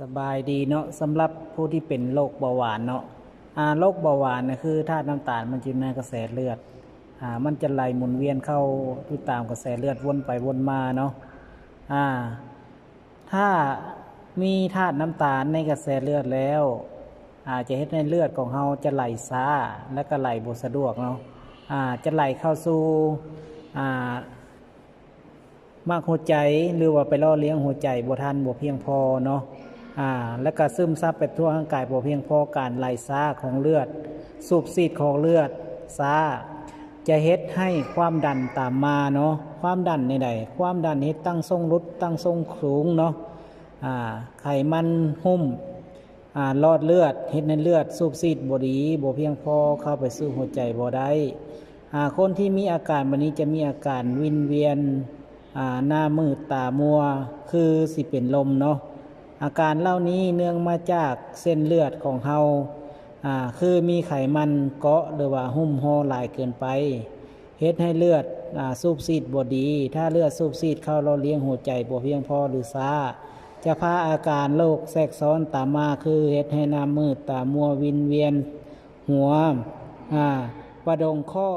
สบายดีเนาะสำหรับผู้ที่เป็นโรคเบาหวานเนาะโรคเบาหวานนะคือธาตุน้ำตาลมันอยู่ในกระแสเลือดมันจะไหลหมุนเวียนเข้าที่ตามกระแสเลือดวนไปวนมาเนาะอ่าถ้ามีธาตุน้ำตาลในกระแสเลือดแล้วอาจจะเฮ็ดให้เลือดของเราจะไหลช้าและก็ไหลบ่สะดวกเนาะจะไหลเข้าสู่มากหัวใจหรือว่าไปล่อเลี้ยงหัวใจบ่ทันบ่เพียงพอเนาะแล้วก็ซึมซับไปทั่วร่างกายบ่เพียงพอการไหลช้าของเลือดสูบฉีดของเลือดช้าจะเฮ็ดให้ความดันตามมาเนาะความดันในใดความดันเฮ็ดตั้งทรงรุดตั้งทรงสูงเนาะไขมันหุ้มหลอดเลือดเฮ็ดในเลือดสูบฉีดบ่ดีบ่เพียงพอเข้าไปสู่หัวใจบ่ได้คนที่มีอาการแบบนี้จะมีอาการวิงเวียนหน้ามืดตามัวคือสิเป็นลมเนาะอาการเหล่านี้เนื่องมาจากเส้นเลือดของเฮาคือมีไขมันเกาะหรือว่าหุ้มห่อหลายเกินไปเฮ็ดให้เลือดสูบฉีดบ่ดีถ้าเลือดสูบฉีดเข้าหล่อเลี้ยงหัวใจบ่เพียงพอหรือช้าจะพาอาการโรคแทรกซ้อนตามมาคือเฮ็ดให้หน้ามืดตามัววิงเวียนหัวประดงข้อ